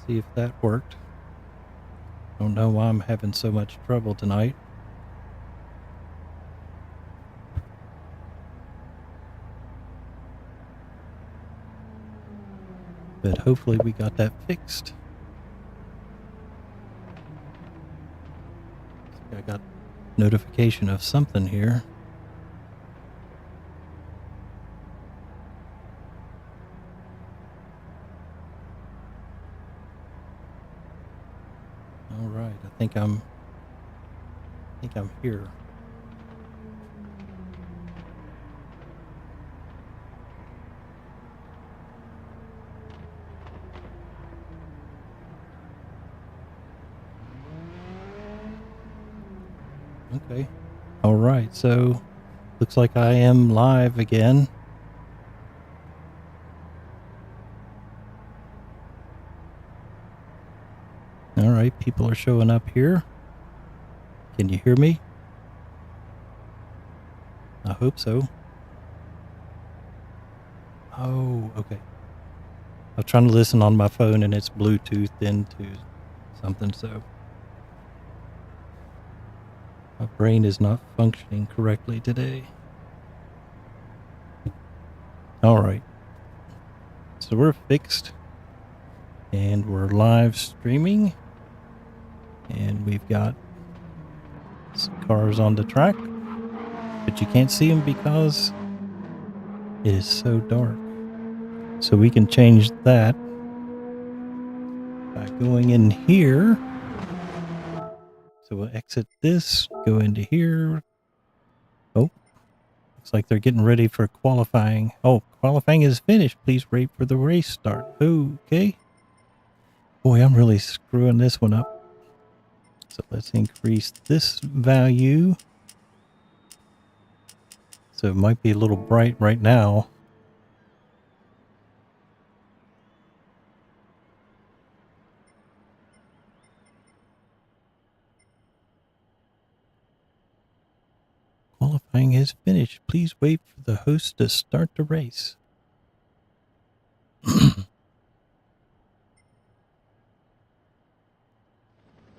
See if that worked. Don't know why I'm having so much trouble tonight. But hopefully we got that fixed. I got notification of something here. All right, I think I'm here. Okay. All right, so looks like I am live again. All right, people are showing up here. Can you hear me? I hope so. Oh, okay. I was trying to listen on my phone and it's Bluetooth into something, so my brain is not functioning correctly today. All right. So we're fixed and we're live streaming and we've got some cars on the track, but you can't see them because it is so dark. So we can change that by going in here. So we'll exit this, go into here. Oh, looks like they're getting ready for qualifying. Oh, qualifying is finished. Please wait for the race start. Okay. Boy, I'm really screwing this one up. So let's increase this value. So it might be a little bright right now. Qualifying is finished. Please wait for the host to start the race.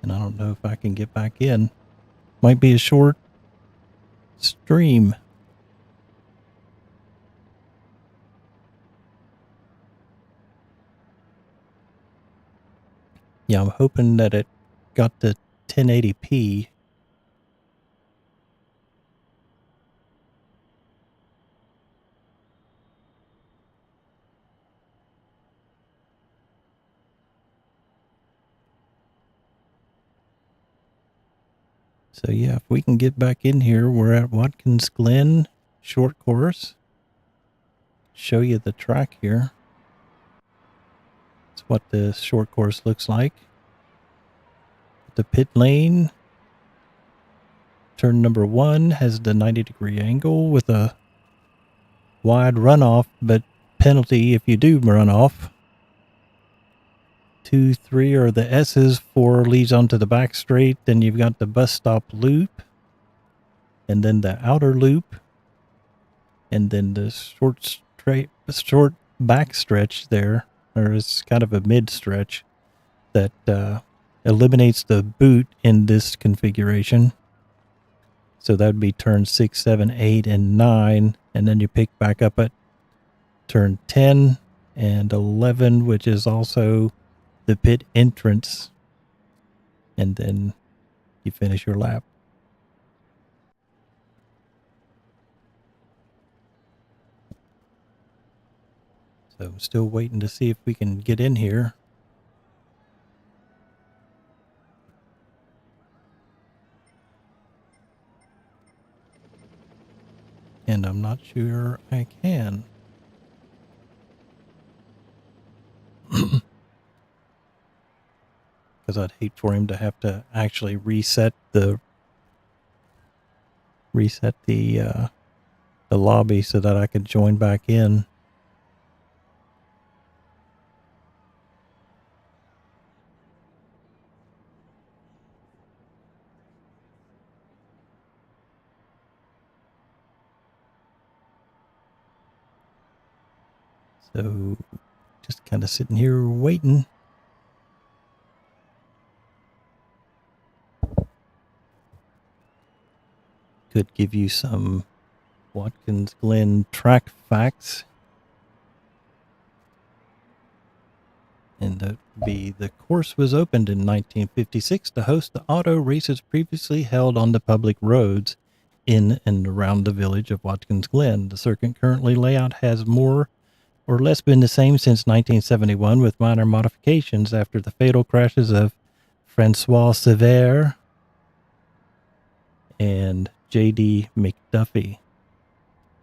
And I don't know if I can get back in. Might be a short stream. Yeah, I'm hoping that it got to 1080p. So yeah, if we can get back in here, we're at Watkins Glen Short Course. Show you the track here. That's what the short course looks like. The pit lane, turn number 1 has the 90-degree angle with a wide runoff, but penalty if you do run off. 2, 3 are the S's, 4 leads onto the back straight. Then you've got the bus stop loop, and then the outer loop, and then the short back stretch there, or it's kind of a mid stretch that eliminates the boot in this configuration. So that would be turn 6, 7, 8, and 9, and then you pick back up at turn 10 and 11, which is also the pit entrance, and then you finish your lap. So I'm still waiting to see if we can get in here. And I'm not sure I can. Because I'd hate for him to have to actually reset the lobby so that I could join back in. So just kind of sitting here waiting. could give you some Watkins Glen track facts. And that would be, the course was opened in 1956 to host the auto races previously held on the public roads in and around the village of Watkins Glen. The circuit currently layout has more or less been the same since 1971, with minor modifications after the fatal crashes of Francois Sever and J.D. McDuffie.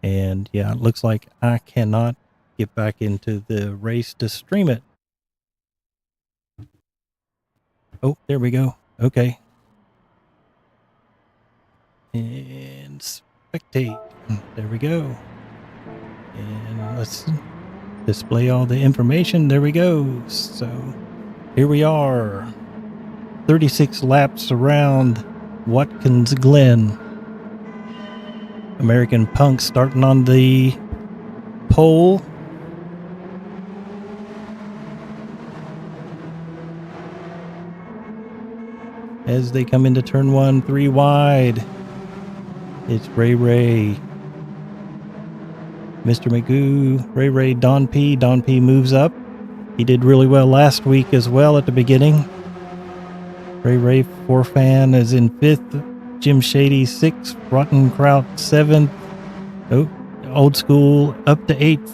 And yeah, it looks like I cannot get back into the race to stream it. Oh, there we go. Okay. And spectate. There we go. And let's display all the information. There we go. So here we are. 36 laps around Watkins Glen. American Punk starting on the pole. As they come into turn 1, 3 wide. It's Ray Ray, Mr. Magoo, Ray Ray, Don P. Don P moves up. He did really well last week as well at the beginning. Ray Ray Forfan is in 5th. Jim Shady 6th. Rotten Kraut 7th. Oh, Old School up to 8th.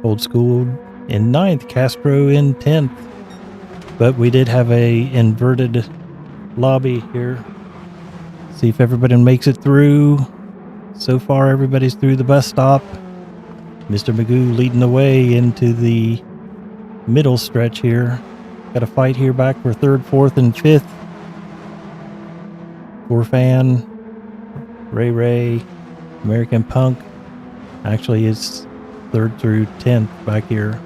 Old School in 9th. Castro in 10th. But we did have a inverted lobby here. See if everybody makes it through. So far, everybody's through the bus stop. Mr. Magoo leading the way into the middle stretch here. Got a fight here back for 3rd, 4th, and 5th. Forfan, Ray Ray, American Punk. Actually, it's 3rd through 10th back here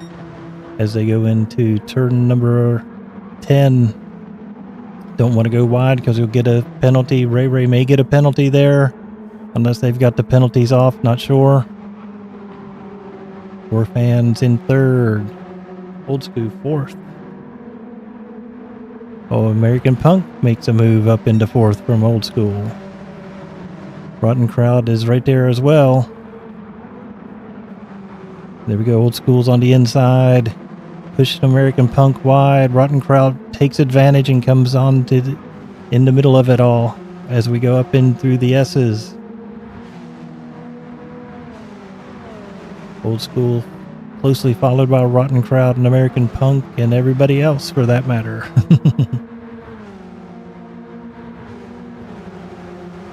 as they go into turn number 10. Don't want to go wide because you'll get a penalty. Ray Ray may get a penalty there unless they've got the penalties off. Not sure. Forfan's in 3rd. Old School 4th. Oh, American Punk makes a move up into 4th from Old School. Rotten Crowd is right there as well. There we go. Old School's on the inside. Pushes American Punk wide. Rotten Crowd takes advantage and comes on to in the middle of it all as we go up in through the S's. Old School closely followed by Rotten Crowd and American Punk and everybody else for that matter.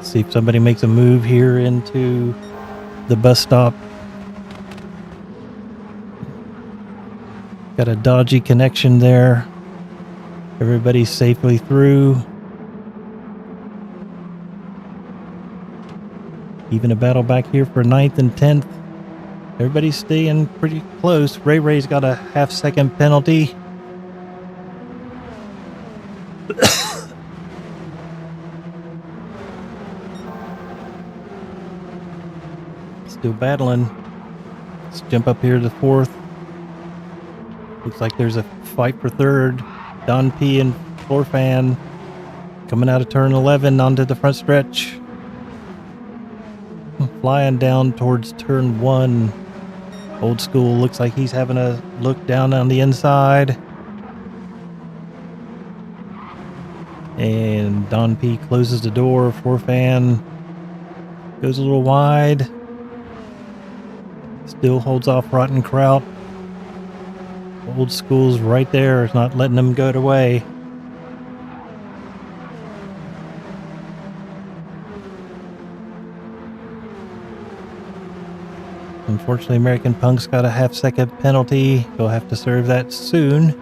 See if somebody makes a move here into the bus stop. Got a dodgy connection there. Everybody's safely through. Even a battle back here for 9th and 10th. Everybody's staying pretty close. Ray Ray's got a half-second penalty. Still battling. Let's jump up here to 4th. Looks like there's a fight for 3rd. Don P and Forfan coming out of turn 11 onto the front stretch. Flying down towards turn 1. Old School looks like he's having a look down on the inside. And Don P closes the door. Forfan goes a little wide. Still holds off Rotten Kraut. Old School's right there. It's not letting them go away. Unfortunately, American Punk's got a half-second penalty. He'll have to serve that soon.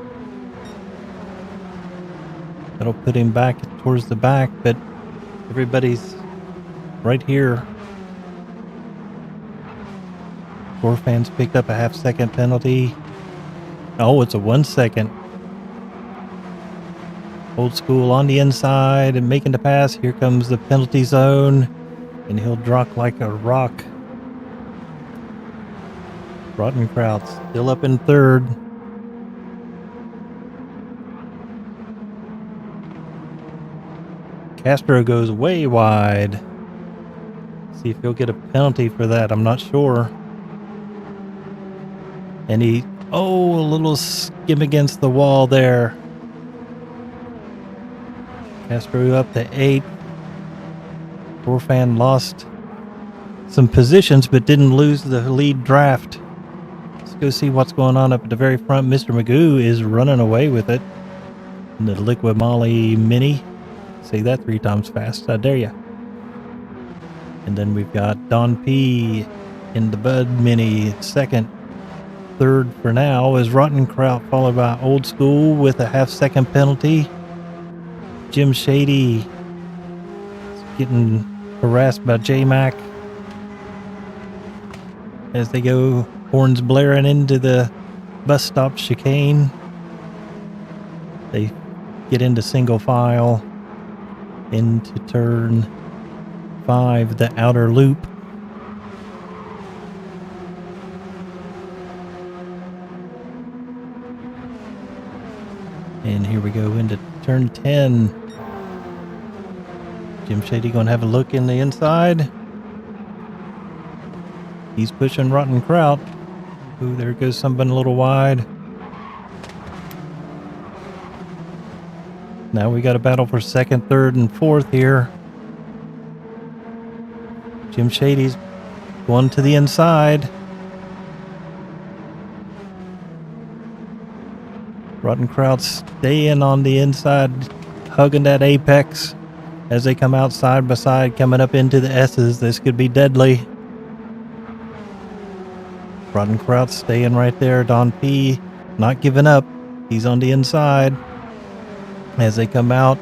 That'll put him back towards the back, but everybody's right here. Forfan's picked up a half-second penalty. Oh, it's a 1 second. Old School on the inside and making the pass. Here comes the penalty zone, and he'll drop like a rock. Rotten Kraut still up in 3rd. Castro goes way wide. See if he'll get a penalty for that. I'm not sure. And a little skim against the wall there. Castro up to 8th. Forfan lost some positions but didn't lose the lead draft. Let's go see what's going on up at the very front. Mr. Magoo is running away with it. And the Liquid Molly Mini. Say that 3 times fast. I dare ya. And then we've got Don P in the Bud Mini second. Third for now is Rotten Kraut, followed by Old School with a half-second penalty. Jim Shady is getting harassed by J-Mac as they go horns blaring into the bus stop chicane. They get into single file into turn 5, the outer loop. And here we go into turn 10. Jim Shady going to have a look in the inside. He's pushing Rotten Kraut. Ooh, there goes something a little wide. Now we got a battle for second, third, and fourth here. Jim Shady's going to the inside. Rotten Kraut staying on the inside, hugging that apex as they come out side by side, coming up into the S's. This could be deadly. Rotten Kraut staying right there. Don P not giving up. He's on the inside as they come out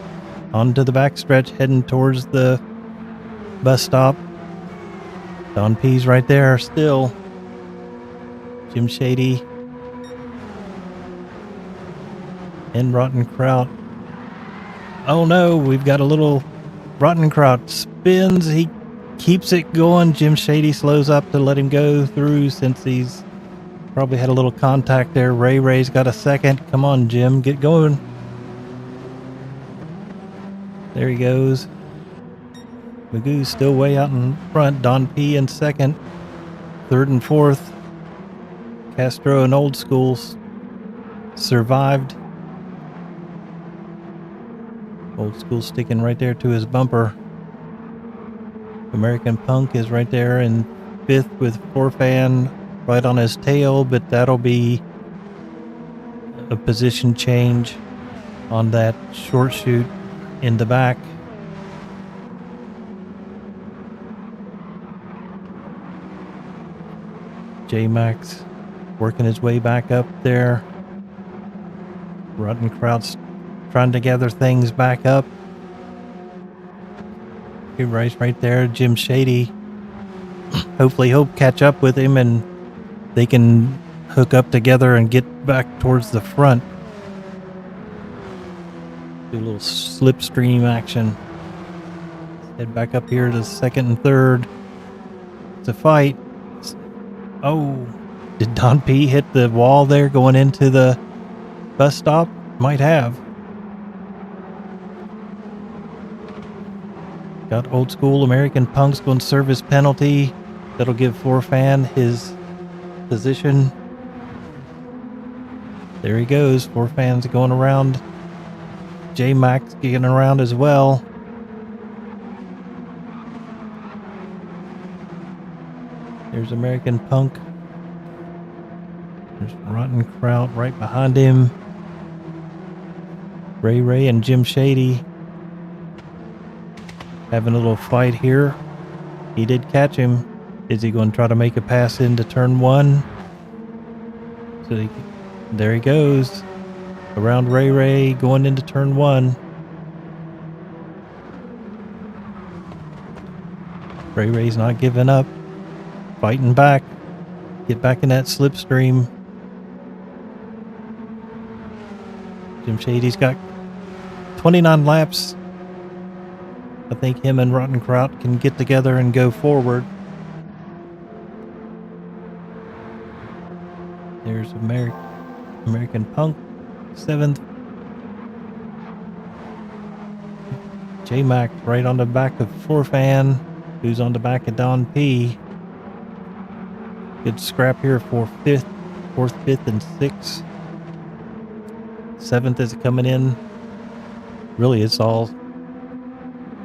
onto the backstretch, heading towards the bus stop. Don P's right there still. Jim Shady and Rotten Kraut. Oh no, we've got a little Rotten Kraut spins. He keeps it going. Jim Shady slows up to let him go through since he's probably had a little contact there. Ray's got a second. Come on, Jim, get going. There he goes. Magoo's still way out in front. Don P in second. Third and fourth. Castro and Old School survived. Old School sticking right there to his bumper. American Punk is right there in fifth with Forfan right on his tail, but that'll be a position change on that short chute in the back. J-Max working his way back up there. Rotten Kraut's trying to gather things back up. He right there. Jim Shady. Hopefully he'll catch up with him and they can hook up together and get back towards the front. Do a little slipstream action. Head back up here to second and third. It's a fight. Oh, did Don P hit the wall there going into the bus stop? Might have. Got Old School. American Punk's going to serve his penalty. That'll give Forfan his position. There he goes. Forfan's going around. J-Max getting around as well. There's American Punk. There's Rotten Kraut right behind him. Ray and Jim Shady having a little fight here. He did catch him. Is he going to try to make a pass into turn 1? So there he goes. Around Ray going into turn 1. Ray's not giving up. Fighting back. Get back in that slipstream. Jim Shady's got 29 laps. I think him and Rotten Kraut can get together and go forward. There's American Punk, 7th. J-Mac right on the back of Forfan, who's on the back of Don P. Good scrap here for fourth, fifth, and sixth. Seventh is coming in. Really, it's all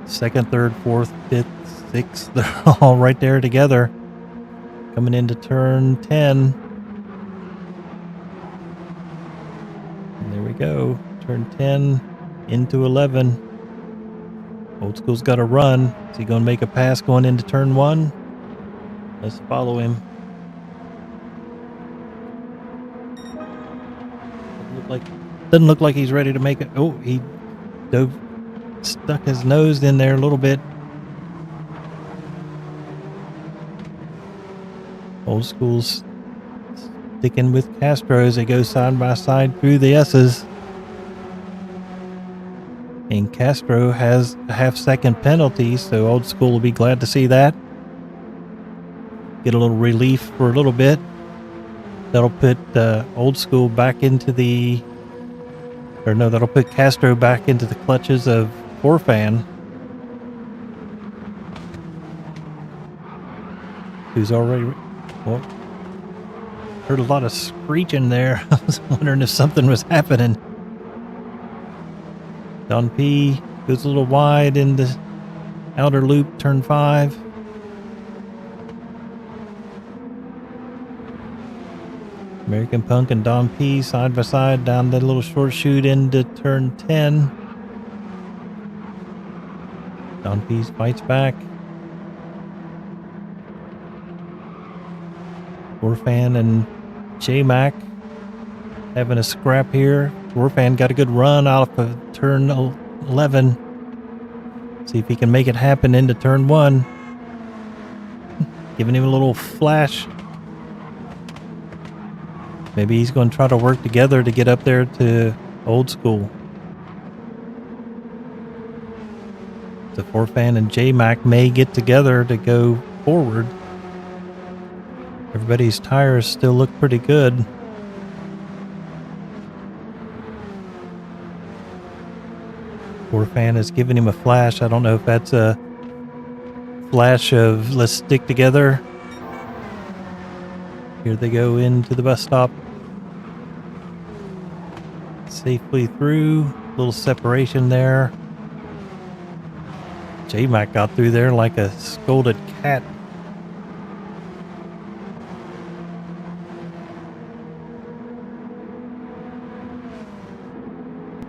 second, third, fourth, fifth, sixth. They're all right there together. Coming into turn 10. And there we go. Turn 10 into 11. Old School's got a run. Is he going to make a pass going into turn 1? Let's follow him. Doesn't look like he's ready to make it. Oh, he stuck his nose in there a little bit. Old School's sticking with Castro as they go side by side through the S's. And Castro has a half-second penalty, so Old School will be glad to see that. Get a little relief for a little bit. That'll put Old School back into the... Or no, that'll put Castro back into the clutches of Forfan, who's already... Well, heard a lot of screeching there. I was wondering if something was happening. Don P goes a little wide in the outer loop, turn 5. American Punk and Don P side by side down that little short chute into turn 10. Don P fights back. Forfan and J-Mac having a scrap here. Forfan got a good run out of turn 11. See if he can make it happen into turn 1. Giving him a little flash. Maybe he's going to try to work together to get up there to Old School. The Forfan and J-Mac may get together to go forward. Everybody's tires still look pretty good. Forfan is giving him a flash. I don't know if that's a flash of let's stick together. Here they go into the bus stop. Safely through. Little separation there. J-Mac got through there like a scolded cat.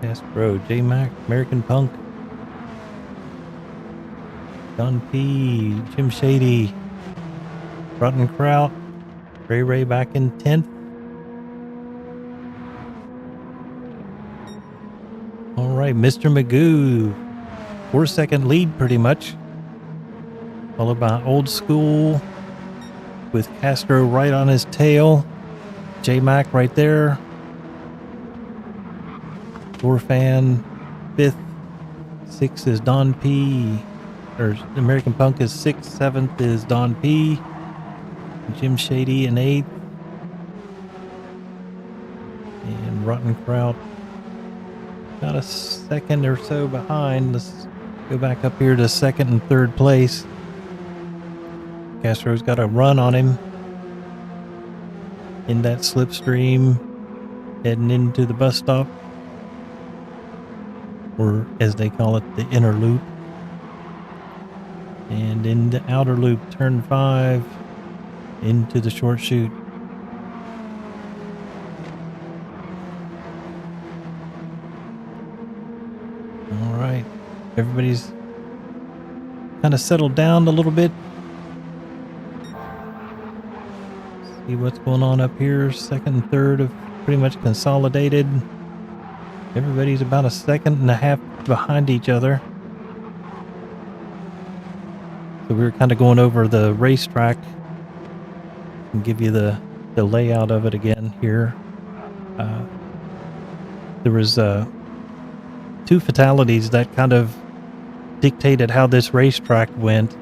Castro, J-Mac, American Punk, Don P, Jim Shady, Rotten Kraut, Ray back in 10th. All right, Mr. Magoo, 4-second lead pretty much. Followed by Old School with Castro right on his tail. J-Mac right there. Forfan 5th. 6th is Don P. Or American Punk is 6th. 7th is Don P. Jim Shady in 8th. And Rotten Kraut about a second or so behind. Let's go back up here to 2nd and 3rd place. Castro's got a run on him in that slipstream heading into the bus stop, or as they call it, the inner loop. And in the outer loop, turn 5 into the short chute. All right, everybody's kind of settled down a little bit. See what's going on up here. 2nd and 3rd have pretty much consolidated. Everybody's about a 1.5 seconds behind each other. So we were kind of going over the racetrack and give you the layout of it again here. There was 2 fatalities that kind of dictated how this racetrack went.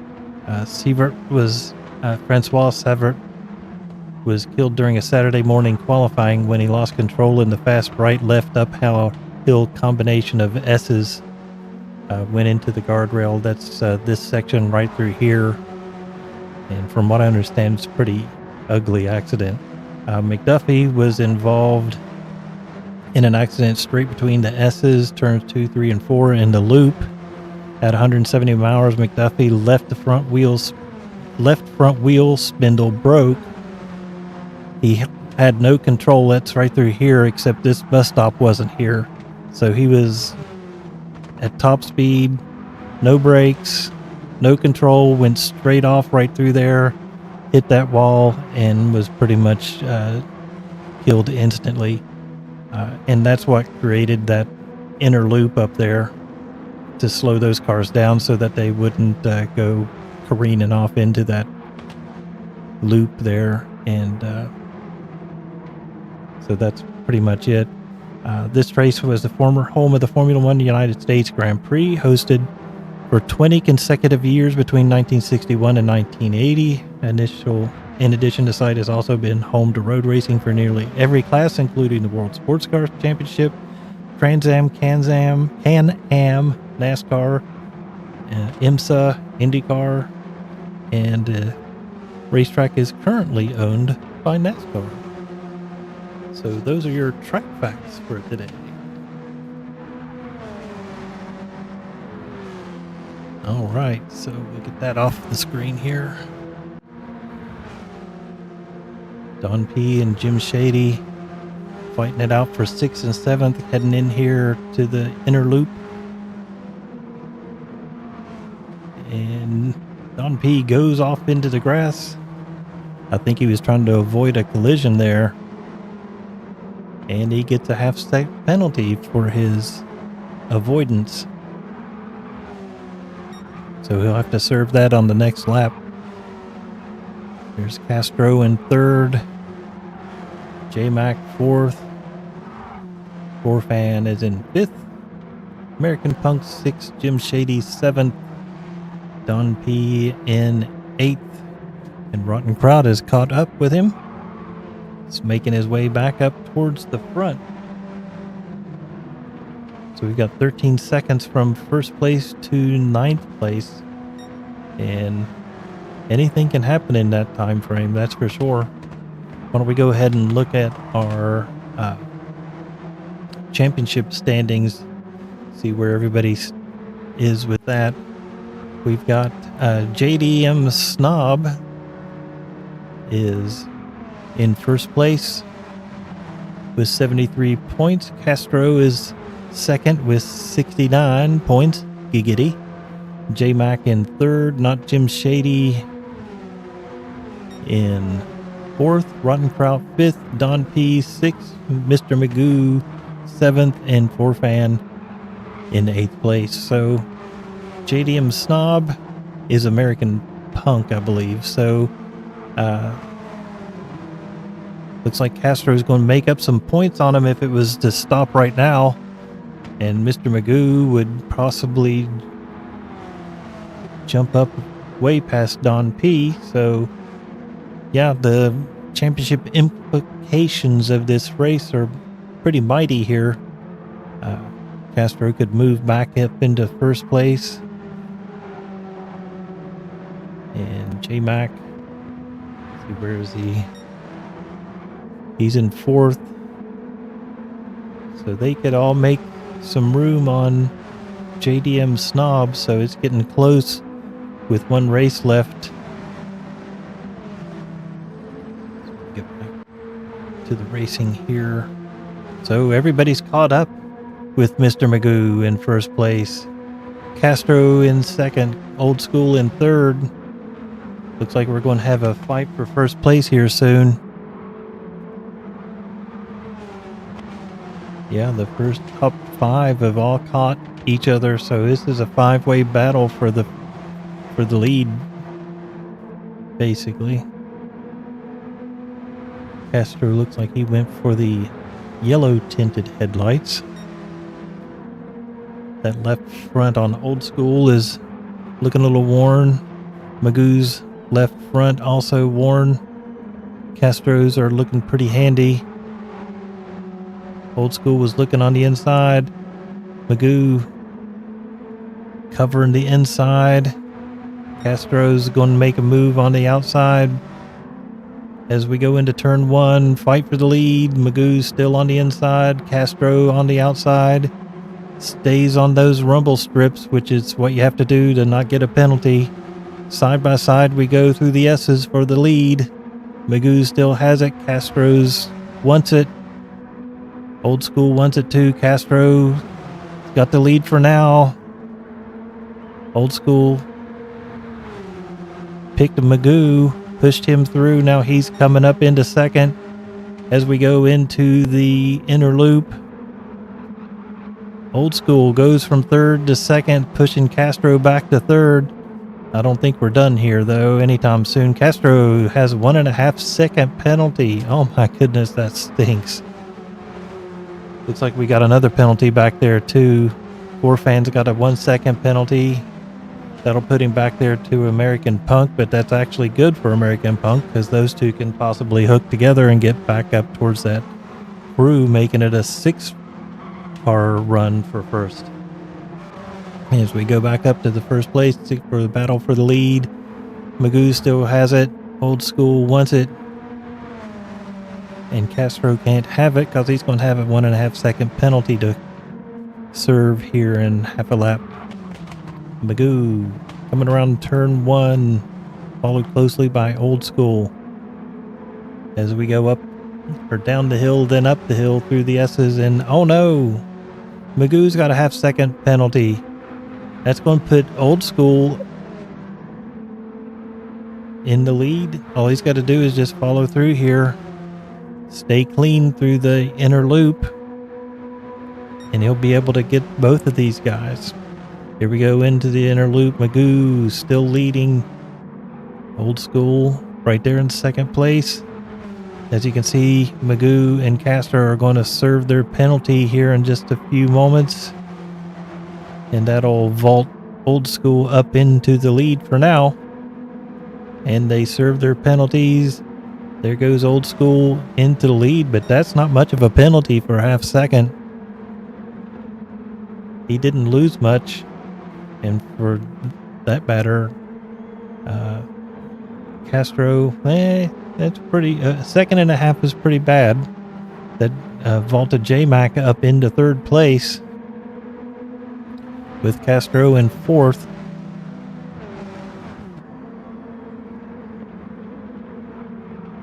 Francois Sievert was killed during a Saturday morning qualifying when he lost control in the fast right left uphill combination of S's went into the guardrail. That's this section right through here. And from what I understand, it's a pretty ugly accident. McDuffie was involved in an accident straight between the S's, turns 2, 3, and 4 in the loop. At 170 miles, McDuffie left front wheel spindle broke. He had no control. That's right through here, except this bus stop wasn't here. So he was at top speed, no brakes, no control, went straight off right through there, hit that wall, and was pretty much killed instantly. And that's what created that inner loop up there to slow those cars down so that they wouldn't go careening off into that loop there. And so that's pretty much it. This race was the former home of the Formula One United States Grand Prix, hosted for 20 consecutive years between 1961 and 1980. In addition, the site has also been home to road racing for nearly every class, including the World Sports Car Championship, Trans Am, Can-Am, NASCAR, IMSA, IndyCar, and the racetrack is currently owned by NASCAR. So those are your track facts for today. All right, so we'll get that off the screen here. Don P and Jim Shady fighting it out for 6th and 7th, heading in here to the inner loop. And Don P goes off into the grass. I think he was trying to avoid a collision there. And he gets a half-step penalty for his avoidance. So he'll have to serve that on the next lap. There's Castro in 3rd. J-Mac 4th. Forfan is in 5th. American Punk 6th. Jim Shady 7th. Don P in 8th. And Rotten Crowd is caught up with him. He's making his way back up towards the front. So we've got 13 seconds from 1st place to 9th place. And anything can happen in that time frame, that's for sure. Why don't we go ahead and look at our championship standings, see where everybody is with that. We've got JDM Snob is in 1st place with 73 points. Castro is 2nd with 69 points. Giggity. J-Mac in 3rd. Not Jim Shady in 4th. Rotten Kraut 5th. Don P 6th. Mr. Magoo 7th. And Forfan in 8th place. So JDM Snob is American Punk, I believe. So looks like Castro's going to make up some points on him if it was to stop right now. And Mr. Magoo would possibly jump up way past Don P. So, yeah, the championship implications of this race are pretty mighty here. Castro could move back up into 1st place. And J-Mac, see, where is he? He's in 4th. So they could all make some room on JDM Snob, so it's getting close with one race left. Let's get back to the racing here. So everybody's caught up with Mr. Magoo in 1st place. Castro in 2nd. Old School in 3rd. Looks like we're going to have a fight for 1st place here soon. Yeah, the first top 5 have all caught each other, so this is a 5-way battle for the lead, basically. Castro looks like he went for the yellow tinted headlights. That left front on Old School is looking a little worn. Magoo's left front also worn. Castro's are looking pretty handy. Old School was looking on the inside. Magoo covering the inside. Castro's going to make a move on the outside. As we go into turn 1, fight for the lead. Magoo's still on the inside. Castro on the outside. Stays on those rumble strips, which is what you have to do to not get a penalty. Side by side, we go through the S's for the lead. Magoo still has it. Castro's wants it. Old School wants it too. Castro got the lead for now. Old School picked Magoo, pushed him through. Now he's coming up into second as we go into the inner loop. Old School goes from third to second, pushing Castro back to third. I don't think we're done here, though, anytime soon. Castro has 1.5 second penalty. Oh my goodness, that stinks. Looks like we got another penalty back there, too. Fans got a 1 second penalty. That'll put him back there to American Punk, but that's actually good for American Punk because those two can possibly hook together and get back up towards that crew, making it a 6-car run for first. As we go back up to the first place for the battle for the lead, Magoo still has it. Old School wants it. And Castro can't have it because he's going to have a 1.5 second penalty to serve here in half a lap. Magoo coming around turn 1, followed closely by Old School. As we go up or down the hill, then up the hill through the S's, and oh no! Magoo's got a half second penalty. That's going to put Old School in the lead. All he's got to do is just follow through here. Stay clean through the inner loop. And he'll be able to get both of these guys. Here we go into the inner loop. Magoo still leading. Old School right there in second place. As you can see, Magoo and Castro are going to serve their penalty here in just a few moments. And that'll vault Old School up into the lead for now. And they serve their penalties. There goes Old School into the lead, but that's not much of a penalty for a half second. He didn't lose much. And for that matter, Castro, that's pretty, a second and a half is pretty bad. That vaulted J-Mac up into third place with Castro in fourth.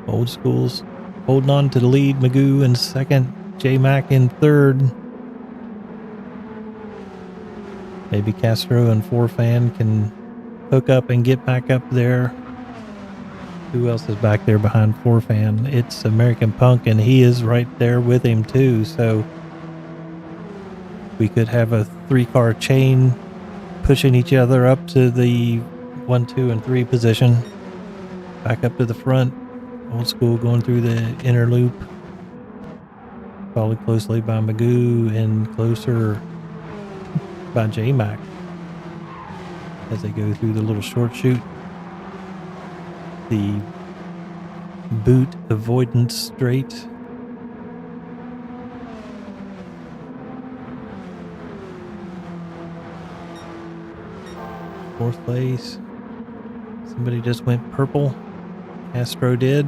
Old School's holding on to the lead. Magoo in second, J-Mac in third. Maybe Castro and Fan can hook up and get back up there. Who else is back there behind Fan? It's American Punk, and he is right there with him too. So we could have a 3-car chain pushing each other up to the 1, 2, and 3 position. Back up to the front. Old School going through the inner loop. Followed closely by Magoo and closer by J-Mac as they go through the little short chute. The boot avoidance straight. Fourth place. Somebody just went purple. Castro did.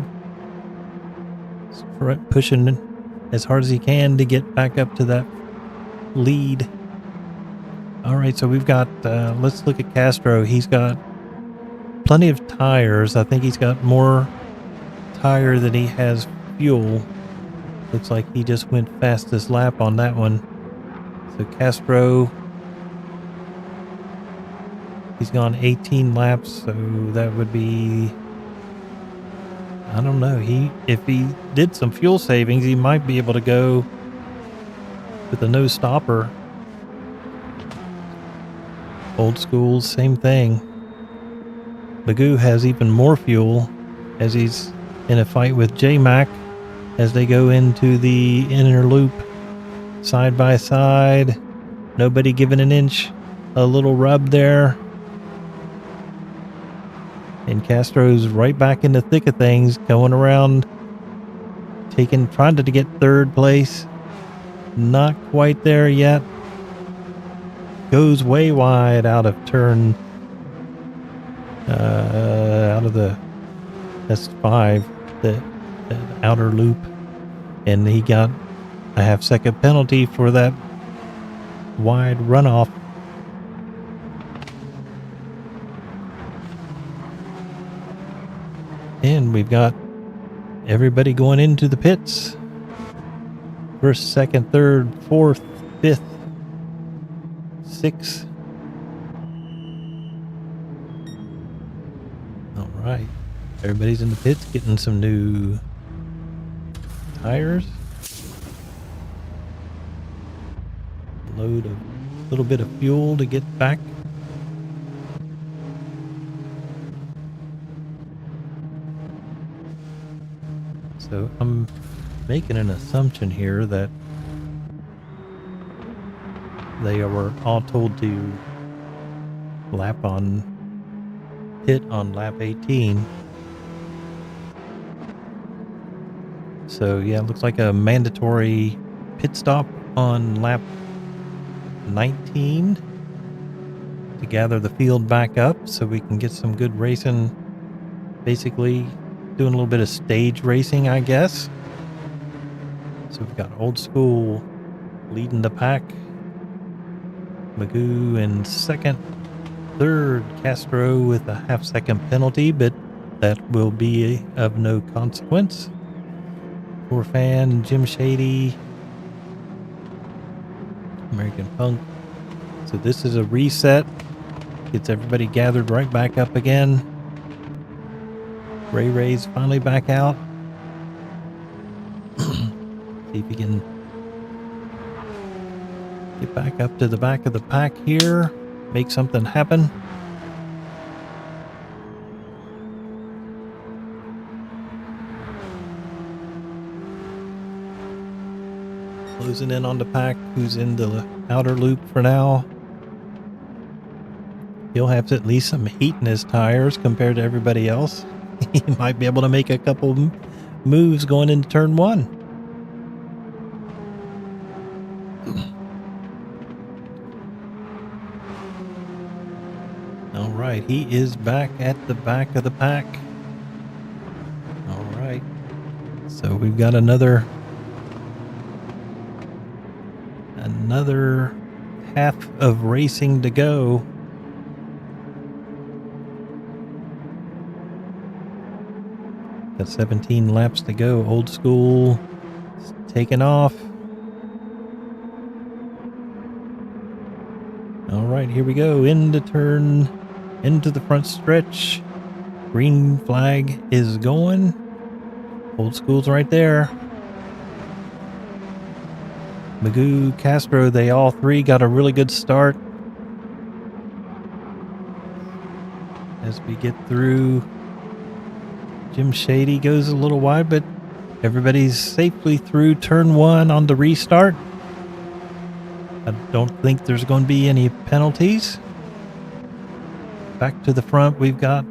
Pushing as hard as he can to get back up to that lead. All right, so we've got, let's look at Castro. He's got plenty of tires. I think he's got more tire than he has fuel. Looks like he just went fastest lap on that one. So Castro, he's gone 18 laps, so that would be, I don't know. If he did some fuel savings, he might be able to go with a no stopper. Old School, same thing. Magoo has even more fuel as he's in a fight with J-Mac as they go into the inner loop side by side. Nobody giving an inch. A little rub there. And Castro's right back in the thick of things, going around, trying to get third place. Not quite there yet. goes way wide out of turn, out of the S5, the outer loop, and he got a half-second penalty for that wide runoff. And we've got everybody going into the pits. First, second, third, fourth, fifth, sixth. All right. Everybody's in the pits getting some new tires. Load a little bit of fuel to get back. So I'm making an assumption here that they were all told to pit on lap 18. So yeah, it looks like a mandatory pit stop on lap 19 to gather the field back up so we can get some good racing. Basically doing a little bit of stage racing, I guess. So we've got Old School leading the pack, Magoo in second, third Castro with a half-second penalty, but that will be of no consequence. Poor Fan, Jim Shady, American Punk. So this is a reset. Gets everybody gathered right back up again. Ray's finally back out. See if he can get back up to the back of the pack here. Make something happen. Closing in on the pack, who's in the outer loop for now. He'll have at least some heat in his tires compared to everybody else. He might be able to make a couple moves going into turn one. All right, he is back at the back of the pack. All right, so we've got another half of racing to go. Got 17 laps to go. Old School is taking off. All right, here we go. Into the front stretch. Green flag is going. Old School's right there. Magoo, Castro, they all three got a really good start. As we get through, Jim Shady goes a little wide, but everybody's safely through turn one on the restart. I don't think there's going to be any penalties. Back to the front, we've got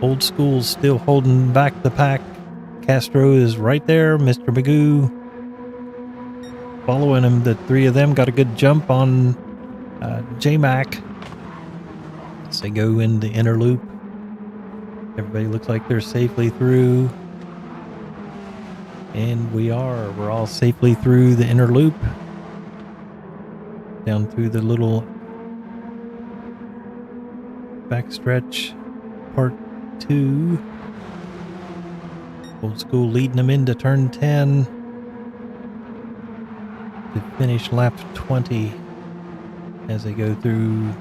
Old School still holding back the pack. Castro is right there. Mr. Magoo following him. The three of them got a good jump on J-Mac as they go in the inner loop. Everybody looks like they're safely through. And we're all safely through the inner loop. Down through the little backstretch, part 2. Old School leading them into turn 10 to finish lap 20 as they go through.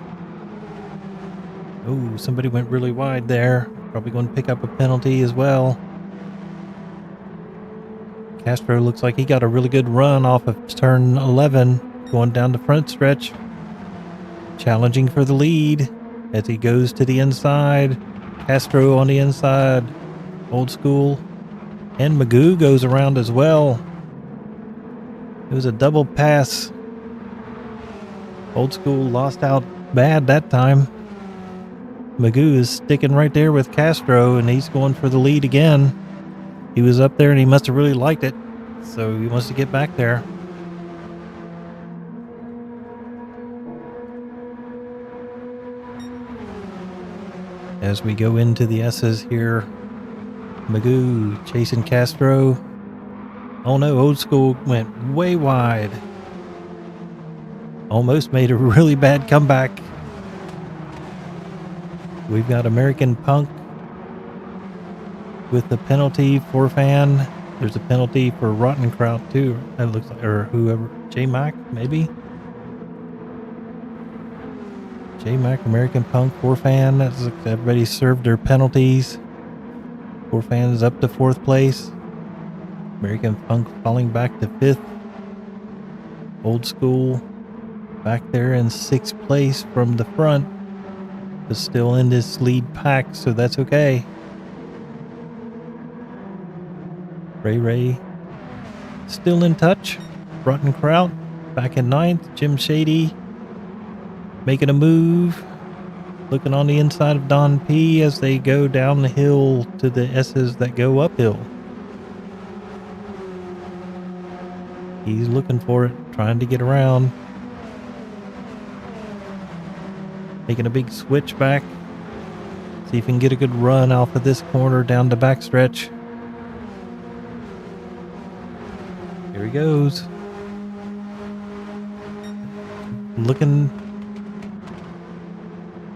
Oh, somebody went really wide there. Probably going to pick up a penalty as well. Castro looks like he got a really good run off of turn 11, going down the front stretch. Challenging for the lead as he goes to the inside. Castro on the inside. Old School. And Magoo goes around as well. It was a double pass. Old School lost out bad that time. Magoo is sticking right there with Castro, and he's going for the lead again. He was up there, and he must have really liked it, so he wants to get back there. As we go into the S's here, Magoo chasing Castro. Oh no, Old School went way wide. Almost made a really bad comeback. We've got American Punk with the penalty for fan. There's a penalty for Rotten Kraut too. That looks like, or whoever, J-Mac maybe? J-Mac, American Punk, 4fan. That's like everybody served their penalties. 4fan is up to 4th place. American Punk falling back to 5th. Old School back there in 6th place from the front, but still in this lead pack, so that's okay. Ray still in touch. Rotten Kraut back in 9th. Jim Shady making a move, looking on the inside of Don P as they go down the hill to the S's that go uphill. He's looking for it, trying to get around. Making a big switch back. See if he can get a good run off of this corner down the backstretch. Here he goes. Looking,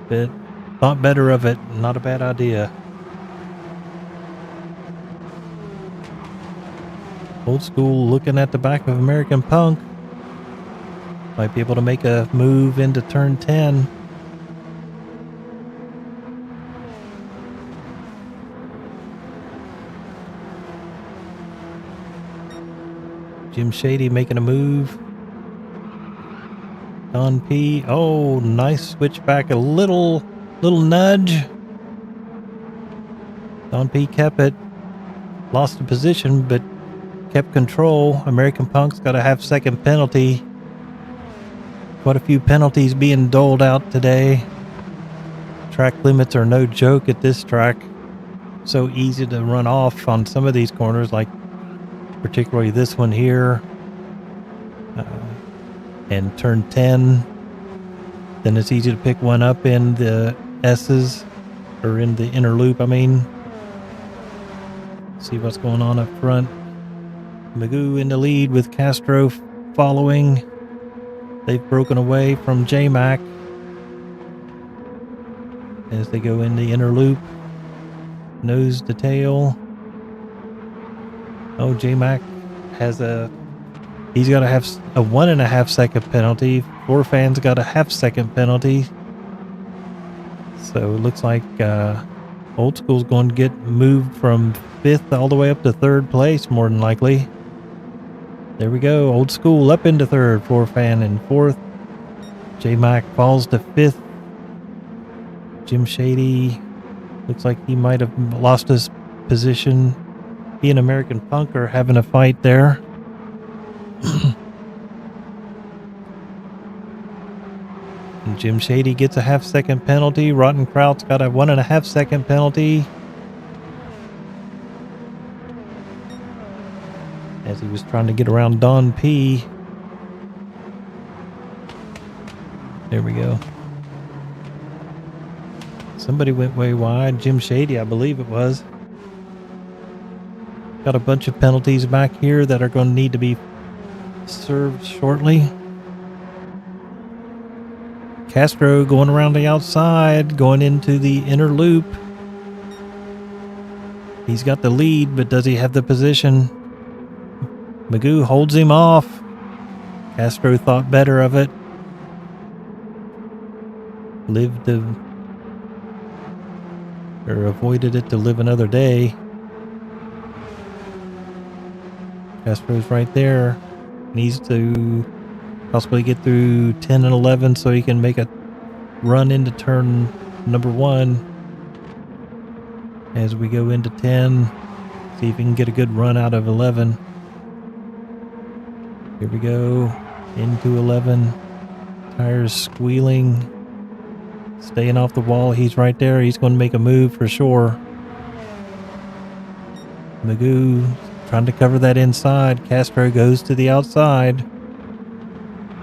but thought better of it. Not a bad idea. Old School looking at the back of American Punk. Might be able to make a move into turn 10. Jim Shady making a move. Don P. Oh, nice switch back. A little nudge. Don P kept it. Lost the position, but kept control. American Punk's got a half-second penalty. Quite a few penalties being doled out today. Track limits are no joke at this track. So easy to run off on some of these corners, like particularly this one here. And turn 10. Then it's easy to pick one up in the S's, or in the inner loop, I mean. See what's going on up front. Magoo in the lead with Castro following. They've broken away from J-Mac as they go in the inner loop. Nose to tail. Oh, J-Mac has he's got to have a 1.5 second penalty. 4fan's got a half-second penalty. So it looks like Old School's going to get moved from 5th all the way up to 3rd place, more than likely. There we go. Old School up into 3rd. 4fan in 4th. J-Mac falls to 5th. Jim Shady looks like he might have lost his position. He and American Punk are having a fight there. And Jim Shady gets a half-second penalty. Rotten Kraut's got a 1.5 second penalty. As he was trying to get around Don P. There we go. Somebody went way wide. Jim Shady, I believe it was. Got a bunch of penalties back here that are going to need to be served shortly. Castro going around the outside, going into the inner loop. He's got the lead, but does he have the position? Magoo holds him off. Castro thought better of it. Avoided it to live another day. Castro's right there. Needs to possibly get through 10 and 11 so he can make a run into turn number 1. As we go into 10, see if he can get a good run out of 11. Here we go, into 11. Tires squealing, staying off the wall. He's right there. He's going to make a move for sure. Magoo trying to cover that inside. Castro goes to the outside.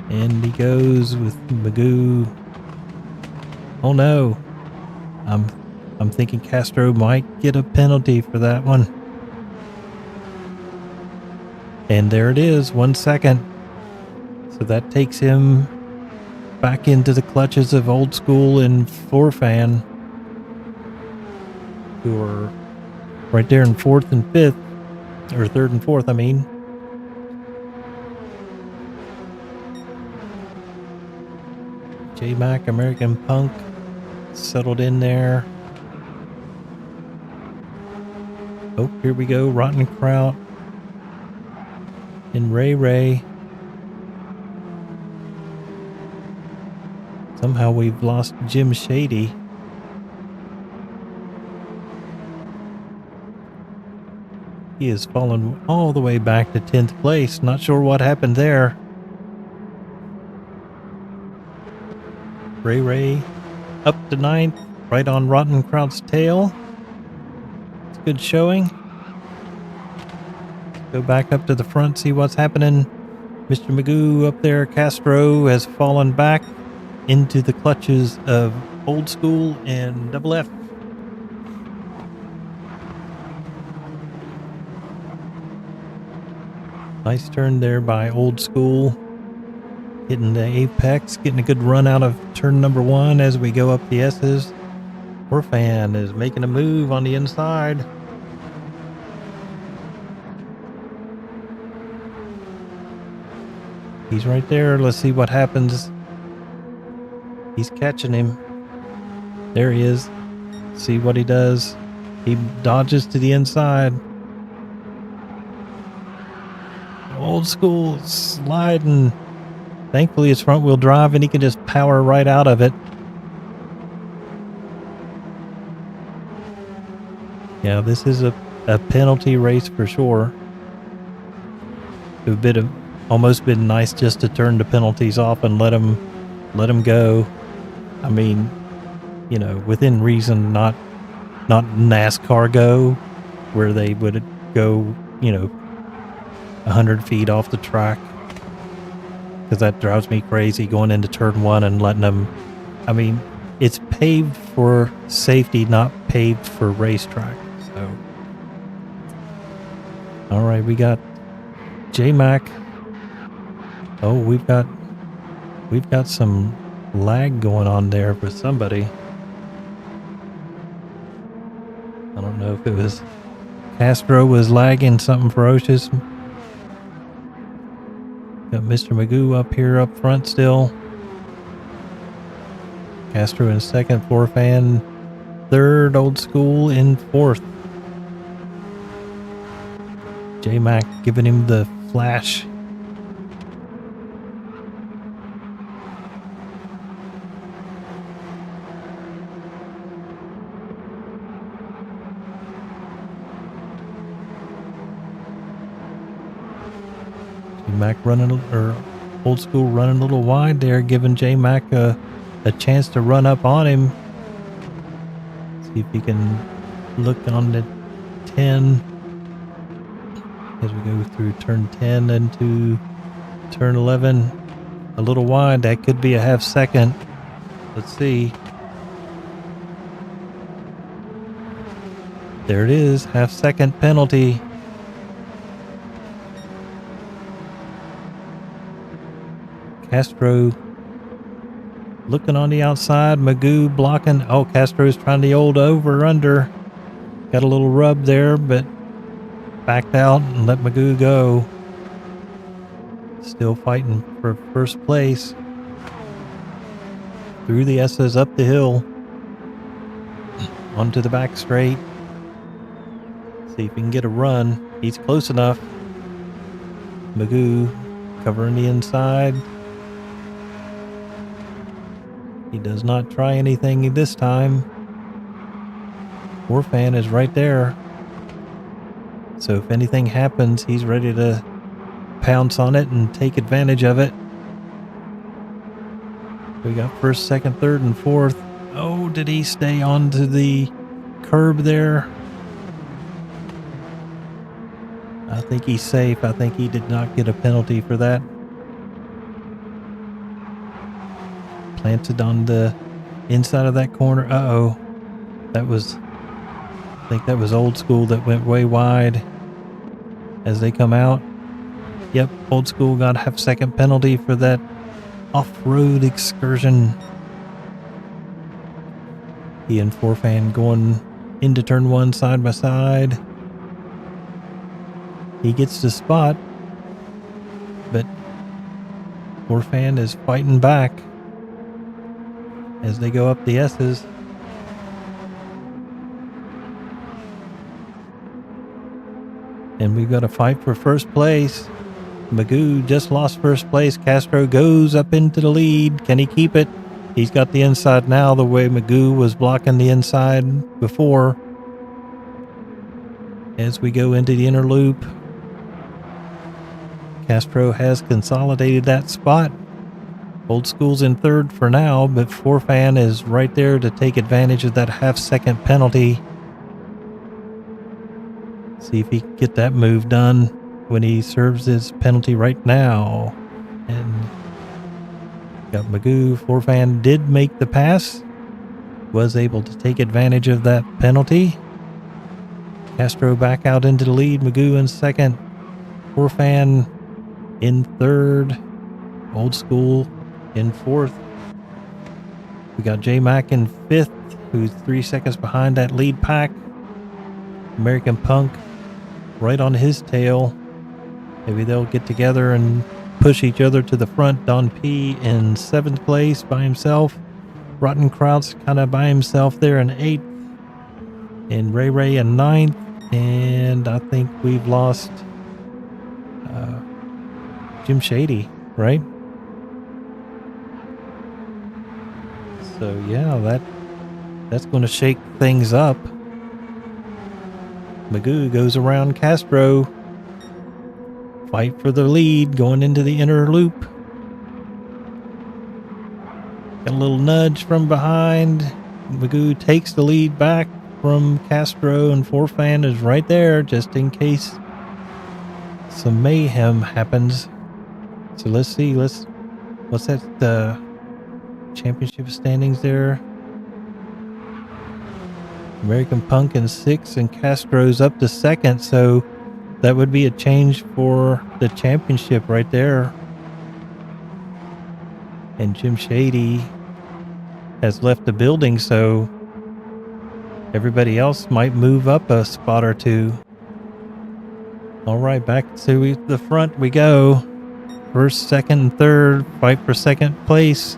And he goes with Magoo. Oh no. I'm I'm thinking Castro might get a penalty for that one. And there it is, 1 second. So that takes him back into the clutches of Old School and Forfan, who are right there in 4th and 5th, or 3rd and 4th, I mean. J-Mac, American Punk, settled in there. Oh, here we go, Rotten Kraut and Ray Ray. Somehow we've lost Jim Shady. He has fallen all the way back to 10th place. Not sure what happened there. Ray Ray up to 9th, right on Rotten Kraut's tail. It's a good showing. Let's go back up to the front, see what's happening. Mr. Magoo up there, Castro has fallen back into the clutches of Old School and Double F. Nice turn there by Old School. Hitting the apex, getting a good run out of turn number 1 as we go up the S's. Forfan is making a move on the inside. He's right there. Let's see what happens. He's catching him. There he is. See what he does. He dodges to the inside. Old School sliding. Thankfully it's front wheel drive and he can just power right out of it. Yeah, this is a penalty race for sure. It would have almost been nice just to turn the penalties off and let them go. I mean, you know, within reason, not NASCAR go, where they would go, you know, 100 feet off the track. Because that drives me crazy going into turn 1 and letting them. I mean, it's paved for safety, not paved for racetrack. So, all right, we got J-Mac. Oh, we've got some lag going on there with somebody. I don't know if it was Castro was lagging something ferocious. Got Mr. Magoo up here up front still. Castro in 2nd, Forfan 3rd, Old School in 4th. J-Mac giving him the flash. J-Mac running, or Old School running a little wide there, giving J-Mac a chance to run up on him. See if he can look on the 10 as we go through turn 10 into turn 11. A little wide, that could be a half second. Let's see. There it is, half second penalty. Castro looking on the outside, Magoo blocking. Oh, Castro's trying the old over-under. Got a little rub there, but backed out and let Magoo go. Still fighting for first place. Through the S's, up the hill. Onto the back straight. See if he can get a run. He's close enough. Magoo covering the inside. He does not try anything this time. Forfan is right there. So if anything happens, he's ready to pounce on it and take advantage of it. We got 1st, 2nd, 3rd, and 4th. Oh, did he stay onto the curb there? I think he's safe. I think he did not get a penalty for that. Planted on the inside of that corner. Uh-oh. I think that was Old School that went way wide as they come out. Yep, Old School got a half-second penalty for that off-road excursion. He and Forfan going into turn one side by side. He gets the spot, but Forfan is fighting back as they go up the S's. And we've got a fight for first place. Magoo just lost first place. Castro goes up into the lead. Can he keep it? He's got the inside now, the way Magoo was blocking the inside before. As we go into the inner loop, Castro has consolidated that spot. Old School's in third for now, but Forfan is right there to take advantage of that half-second penalty. See if he can get that move done when he serves his penalty right now. And got Magoo. Forfan did make the pass, was able to take advantage of that penalty. Castro back out into the lead. Magoo in second. Forfan in third. Old School in fourth. We got J-Mac in fifth, who's 3 seconds behind that lead pack. American Punk right on his tail. Maybe they'll get together and push each other to the front. Don P in 7th place by himself. Rotten Kraut's kind of by himself there in 8th. And Ray Ray in 9th. And I think we've lost Jim Shady, right? So yeah, that's going to shake things up. Magoo goes around Castro. Fight for the lead going into the inner loop. Got a little nudge from behind. Magoo takes the lead back from Castro, and Forfan is right there just in case some mayhem happens. So let's see. What's that? Championship standings there. American Punk in 6th and Castro's up to 2nd, so that would be a change for the championship right there. And Jim Shady has left the building, so everybody else might move up a spot or two. All right, back to the front we go. First, second, and third fight for second place.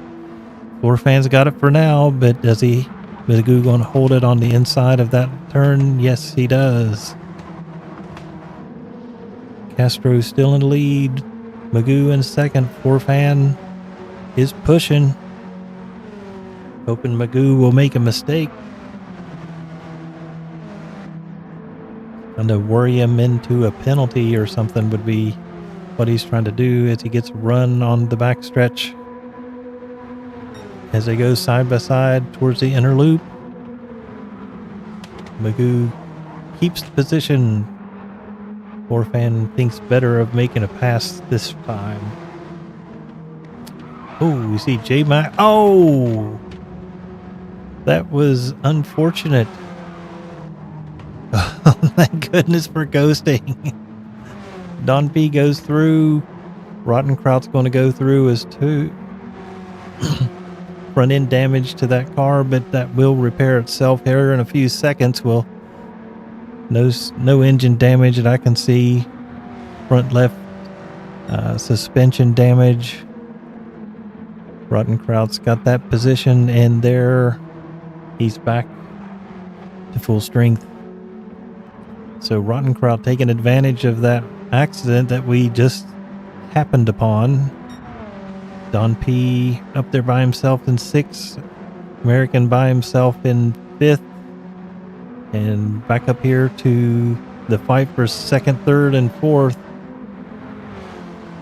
Forfan's got it for now, but does he? Magoo going to hold it on the inside of that turn? Yes, he does. Castro's still in the lead. Magoo in second. Forfan is pushing. Hoping Magoo will make a mistake. And to worry him into a penalty or something would be what he's trying to do as he gets run on the backstretch. As they go side by side towards the inner loop, Magoo keeps the position. Forfan thinks better of making a pass this time. Oh, you see J-Mac. Oh! That was unfortunate. Oh, thank goodness for ghosting. Don P goes through. Rotten Kraut's going to go through as two. Front end damage to that car, but that will repair itself here in a few seconds. Well, no engine damage that I can see. Front left suspension damage. Rotten Kraut's got that position, and there he's back to full strength. So Rotten Kraut taking advantage of that accident that we just happened upon. Don P up there by himself in 6th. American by himself in 5th. And back up here to the fight for 2nd, 3rd, and 4th.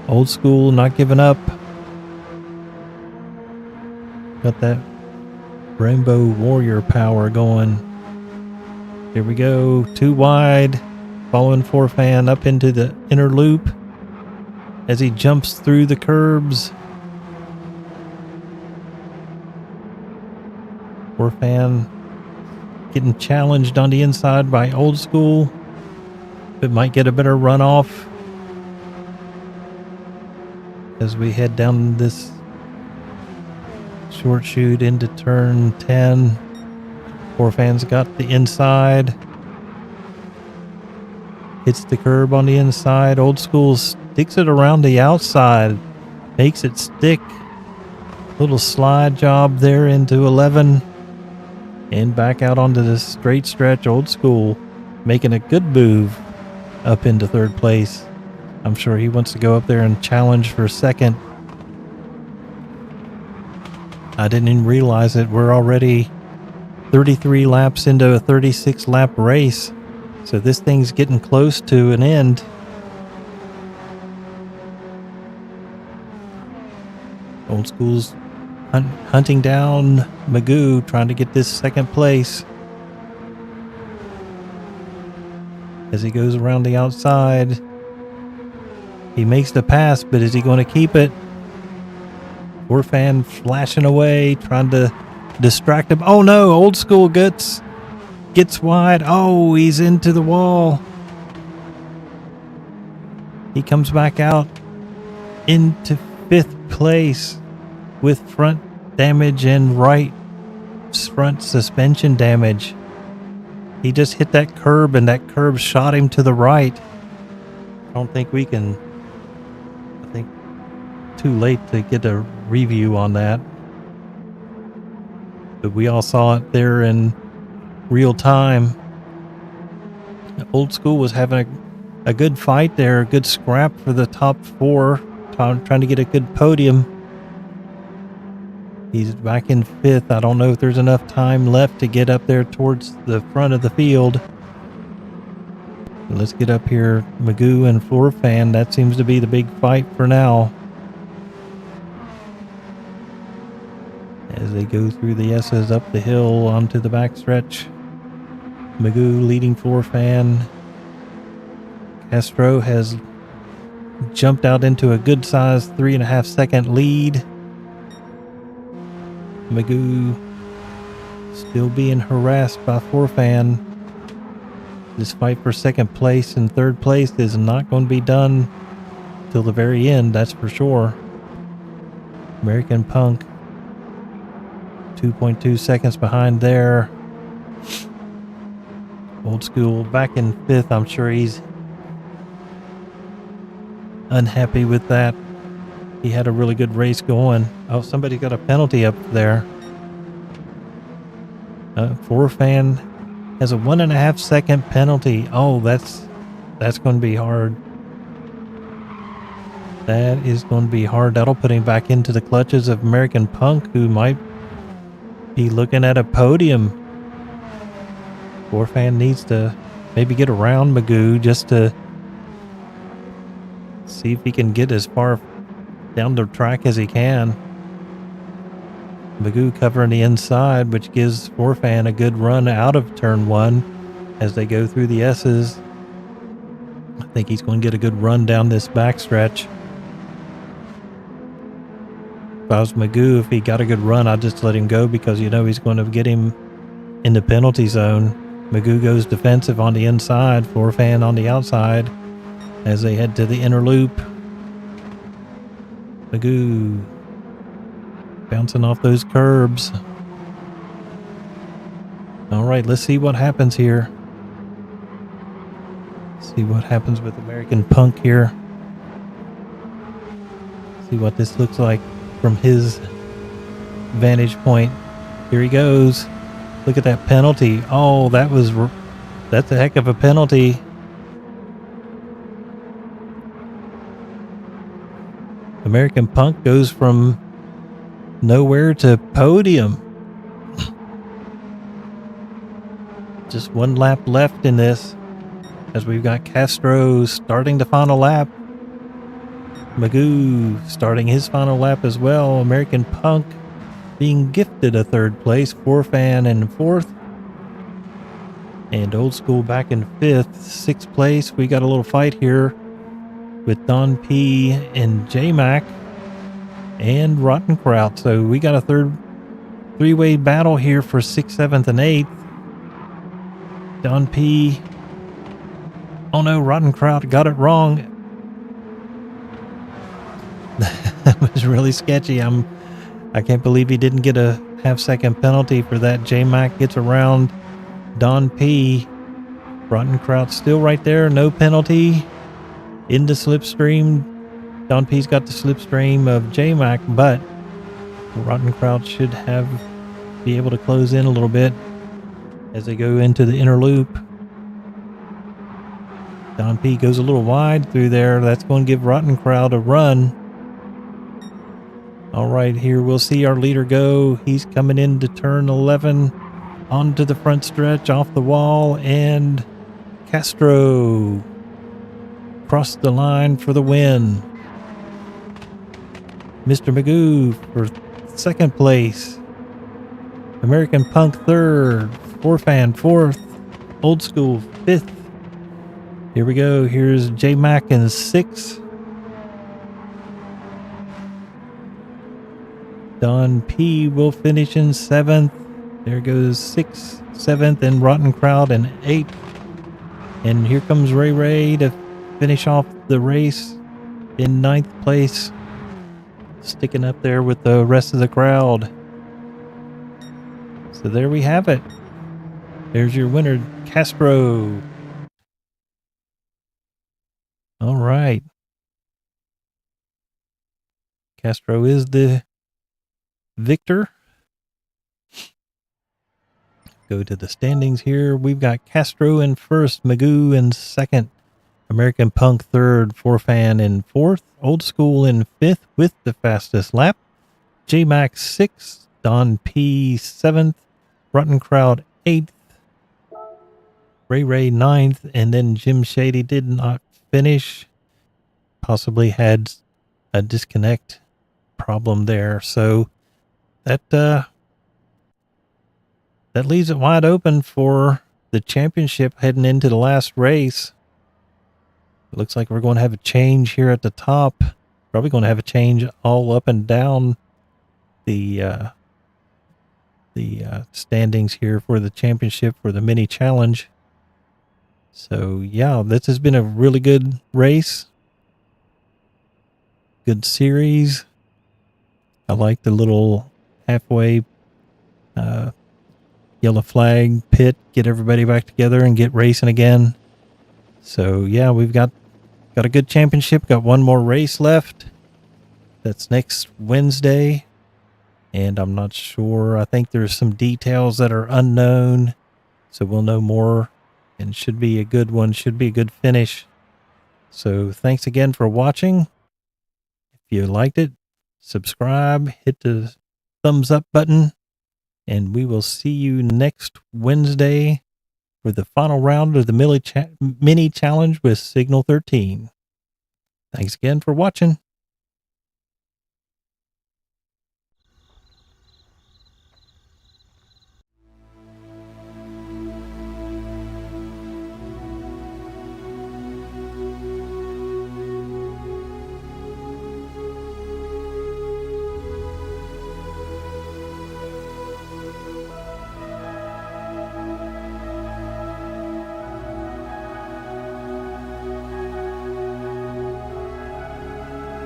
Old School not giving up. Got that Rainbow Warrior power going. Here we go. 2 wide. Following Forfan up into the inner loop as he jumps through the curbs. Forfan getting challenged on the inside by Old School, but might get a better runoff as we head down this short chute into turn 10. Forfan's got the inside. Hits the curb on the inside. Old School sticks it around the outside. Makes it stick. Little slide job there into 11. And back out onto the straight stretch. Old School making a good move up into third place. I'm sure he wants to go up there and challenge for second. I didn't even realize it. We're already 33 laps into a 36 lap race. So this thing's getting close to an end. Old School's hunting down Magoo, trying to get this second place. As he goes around the outside, he makes the pass, but is he going to keep it? Forfan flashing away, trying to distract him. Oh no, Old School gets wide. Oh, he's into the wall. He comes back out into 5th place with front damage and right front suspension damage. He just hit that curb, and that curb shot him to the right. I don't think we can... I think too late to get a review on that. But we all saw it there in real time. Old School was having a good fight there, a good scrap for the top 4, trying to get a good podium. He's back in 5th. I don't know if there's enough time left to get up there towards the front of the field. Let's get up here. Magoo and Forfan, that seems to be the big fight for now. As they go through the S's up the hill onto the backstretch. Magoo leading Forfan. Castro has jumped out into a good size 3.5 second lead. Magoo still being harassed by Forfan. This fight for second place and third place is not going to be done till the very end, that's for sure. American Punk 2.2 seconds behind there. Old School back in 5th. I'm sure he's unhappy with that. He had a really good race going. Oh, somebody got a penalty up there. Forfan has a 1.5 second penalty. Oh, that's going to be hard. That is going to be hard. That'll put him back into the clutches of American Punk, who might be looking at a podium. Forfan needs to maybe get around Magoo just to see if he can get as far down the track as he can. Magoo covering the inside, which gives Forfan a good run out of turn 1 as they go through the S's. I think he's going to get a good run down this backstretch. If I was Magoo, if he got a good run, I'd just let him go because you know he's going to get him in the penalty zone. Magoo goes defensive on the inside, Forfan on the outside as they head to the inner loop. Magoo bouncing off those curbs. Alright, let's see what happens here. See what happens with American Punk here. See what this looks like from his vantage point. Here he goes. Look at that penalty. Oh, that's a heck of a penalty. American Punk goes from nowhere to podium. Just one lap left in this as we've got Castro starting the final lap. Magoo starting his final lap as well. American Punk being gifted a third place. Forfan in 4th. And Old School back in 5th. 6th place. We got a little fight here with Don P and J-Mac and Rottenkraut. So we got a three-way battle here for 6th, 7th, and 8th. Don P. Oh no, Rotten Kraut got it wrong. That was really sketchy. I can't believe he didn't get a half-second penalty for that. J-Mac gets around Don P. Rotten Kraut still right there, no penalty. In the slipstream. Don P's got the slipstream of J-Mac, but Rotten Kraut should be able to close in a little bit as they go into the inner loop. Don P goes a little wide through there. That's going to give Rotten Kraut a run. All right, here we'll see our leader go. He's coming into turn 11 onto the front stretch off the wall, and Castro crossed the line for the win. Mr. Magoo for second place. American Punk third. Forfan fourth. Old School fifth. Here we go. Here's J-Mac in sixth. Don P will finish in seventh. There goes sixth, seventh, and Rotten Kraut in eighth. And here comes Ray to finish off the race in ninth place, sticking up there with the rest of the crowd. So there we have it. There's your winner, Castro. All right. Castro is the victor. Go to the standings here. We've got Castro in first, Magoo in second, American Punk third, Forfan in fourth, Old School in fifth with the fastest lap, J-Mac sixth, Don P seventh, Rotten Kraut eighth, Ray ninth, and then Jim Shady did not finish. Possibly had a disconnect problem there. So that leaves it wide open for the championship heading into the last race. It looks like we're going to have a change here at the top. Probably going to have a change all up and down the standings here for the championship for the mini challenge. So yeah, this has been a really good race. Good series. I like the little halfway yellow flag pit, get everybody back together and get racing again. So yeah, we've got a good championship. Got one more race left. That's next Wednesday. And I'm not sure. I think there's some details that are unknown. So we'll know more. And should be a good one. Should be a good finish. So thanks again for watching. If you liked it, subscribe, hit the thumbs up button. And we will see you next Wednesday for the final round of the mini challenge with Signal 13. Thanks again for watching.